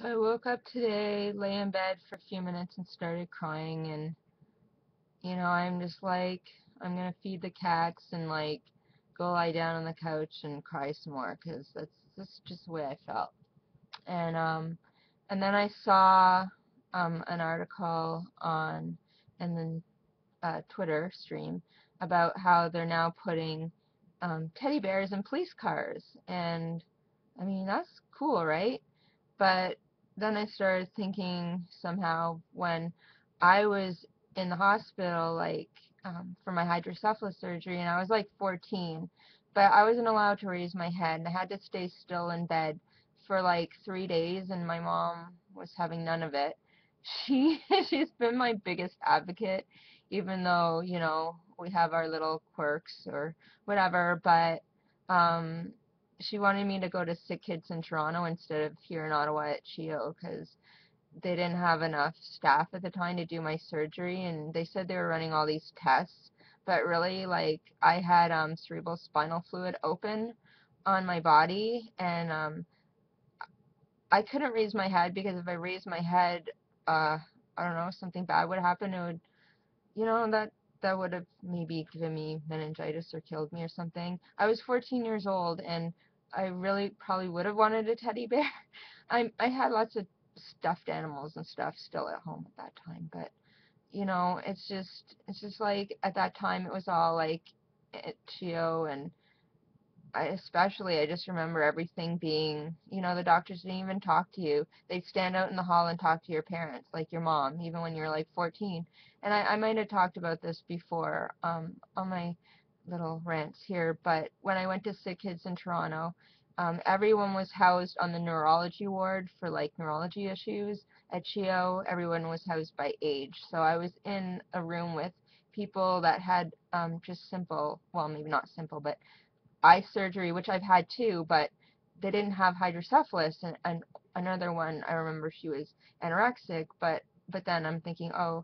So I woke up today, lay in bed for a few minutes and started crying and I'm just like I'm gonna feed the cats and like go lie down on the couch and cry some more because that's just the way I felt. And then I saw an article on and then Twitter stream about how they're now putting teddy bears in police cars. And I mean, that's cool, right? But then I started thinking somehow when I was in the hospital, like for my hydrocephalus surgery, and I was like 14, but I wasn't allowed to raise my head, and I had to stay still in bed for like 3 days, and my mom was having none of it. She's been my biggest advocate, even though we have our little quirks or whatever, but um she wanted me to go to Sick Kids in Toronto instead of here in Ottawa at CHEO because they didn't have enough staff at the time to do my surgery, and they said they were running all these tests, but really, like, I had cerebral spinal fluid open on my body, and I couldn't raise my head because if I raised my head, uh, I don't know, something bad would happen. It would, that would have maybe given me meningitis or killed me or something. I was 14 years old and I really probably would have wanted a teddy bear. I had lots of stuffed animals and stuff still at home at that time, but it's just like at that time it was all like CHEO and I just remember everything being, the doctors didn't even talk to you. They'd stand out in the hall and talk to your parents, like your mom, even when you're like 14. And I might have talked about this before on my little rants here, but when I went to Sick Kids in Toronto, everyone was housed on the neurology ward for like neurology issues. At CHEO, everyone was housed by age. So I was in a room with people that had just simple, well, maybe not simple, but eye surgery, which I've had too, but they didn't have hydrocephalus. And another one, I remember she was anorexic, but then I'm thinking, oh,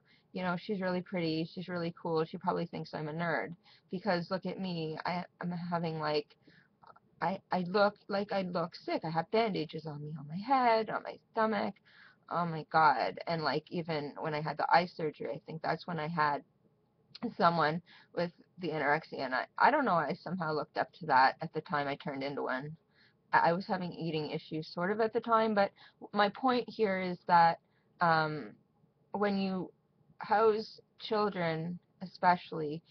she's really pretty, she's really cool, she probably thinks I'm a nerd because look at me, I'm having like I look sick. I have bandages on me, on my head, on my stomach. Oh my God. And like even when I had the eye surgery, I think that's when I had someone with the anorexia, and I don't know, I somehow looked up to that at the time I turned into one. I was having eating issues sort of at the time, but my point here is that um, when you house children, especially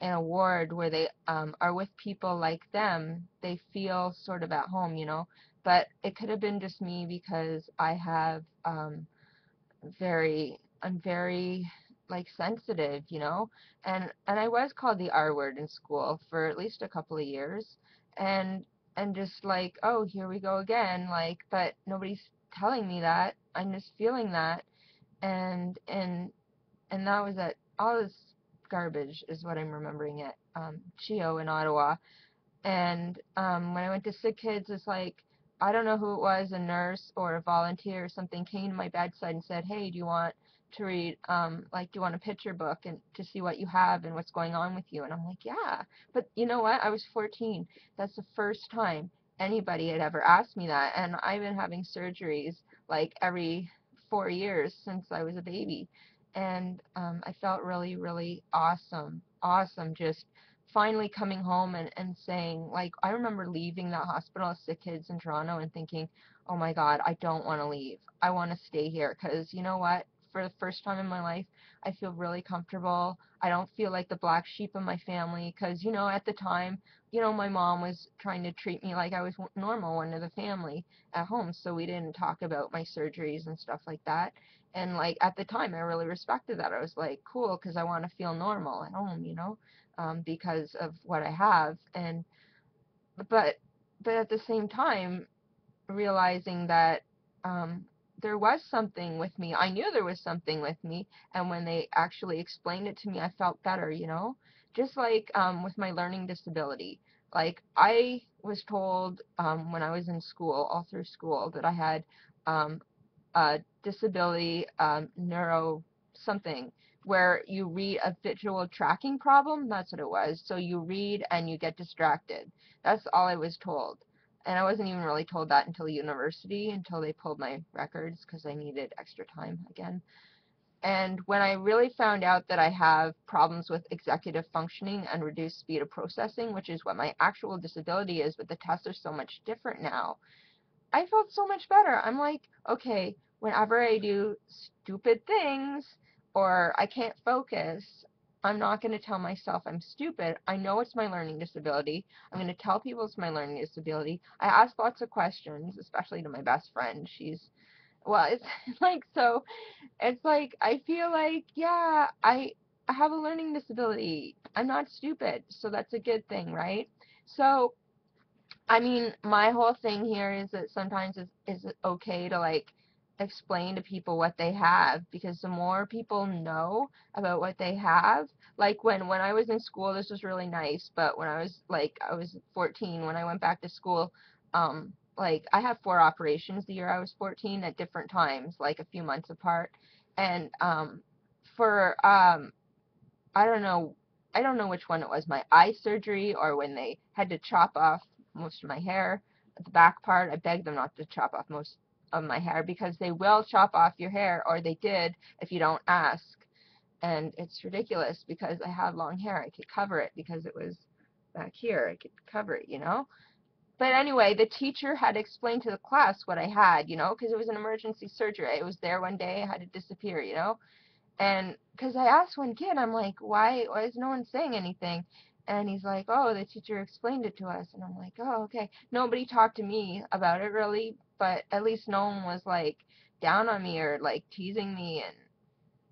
in a ward where they are with people like them, they feel sort of at home. But it could have been just me because I'm very like sensitive, and I was called the R word in school for at least a couple of years, and just like, oh, here we go again, like, but nobody's telling me that. I'm just feeling that, and that was at all this garbage is what I'm remembering at CHEO in Ottawa. And when I went to Sick Kids, it's like, I don't know who it was, a nurse or a volunteer or something, came to my bedside and said, hey, do you want to read, do you want a picture book and to see what you have and what's going on with you? And I'm like, yeah. But you know what? I was 14. That's the first time anybody had ever asked me that. And I've been having surgeries like every 4 years since I was a baby. And I felt really, really awesome. Awesome just finally coming home and saying, like, I remember leaving that hospital of Sick Kids in Toronto and thinking, oh my God, I don't want to leave. I want to stay here because you know what? For the first time in my life, I feel really comfortable. I don't feel like the black sheep of my family because, at the time, my mom was trying to treat me like I was normal, one of the family at home. So we didn't talk about my surgeries and stuff like that. And like at the time, I really respected that. I was like, cool, because I want to feel normal at home. Because of what I have, and but at the same time realizing that um, there was something with me. I knew there was something with me, and when they actually explained it to me, I felt better. Just like with my learning disability. Like I was told when I was in school, all through school, that I had um, disability, neuro something, where you read a visual tracking problem. That's what it was. So you read and you get distracted. That's all I was told. And I wasn't even really told that until university, until they pulled my records because I needed extra time again. And when I really found out that I have problems with executive functioning and reduced speed of processing, which is what my actual disability is, but the tests are so much different now, I felt so much better. I'm like, okay, whenever I do stupid things or I can't focus, I'm not going to tell myself I'm stupid. I know it's my learning disability. I'm going to tell people it's my learning disability. I ask lots of questions, especially to my best friend. Well, it's like, so it's like, I feel like, yeah, I have a learning disability. I'm not stupid, so that's a good thing, right? So I mean, my whole thing here is that sometimes it's okay to like explain to people what they have, because the more people know about what they have, like when I was in school, this was really nice, but when I was 14 when I went back to school, like I had 4 operations the year I was 14 at different times, like a few months apart, and for I don't know. I don't know which one it was, my eye surgery or when they had to chop off most of my hair at the back part. I begged them not to chop off most of my hair because they will chop off your hair, or they did if you don't ask. And it's ridiculous because I have long hair. I could cover it because it was back here. I could cover it, you know? But anyway, the teacher had explained to the class what I had, you know, because it was an emergency surgery. I was there one day, I had to disappear, you know? And because I asked one kid, I'm like, why is no one saying anything? And he's like, oh, the teacher explained it to us. And I'm like, oh, okay. Nobody talked to me about it really, but at least no one was like down on me or like teasing me. And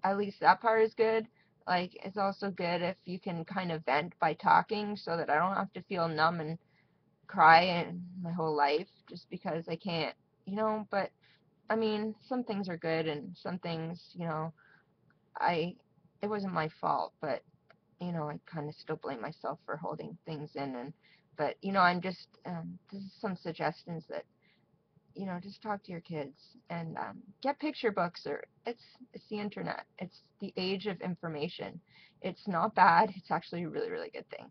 at least that part is good. Like, it's also good if you can kind of vent by talking so that I don't have to feel numb and cry in my whole life just because I can't, you know. But I mean, some things are good and some things, you know, it wasn't my fault, but you know, I kind of still blame myself for holding things in. And but you know, I'm just this is some suggestions that, you know, just talk to your kids and get picture books, or it's the internet. It's the age of information. It's not bad. It's actually a really, really good thing.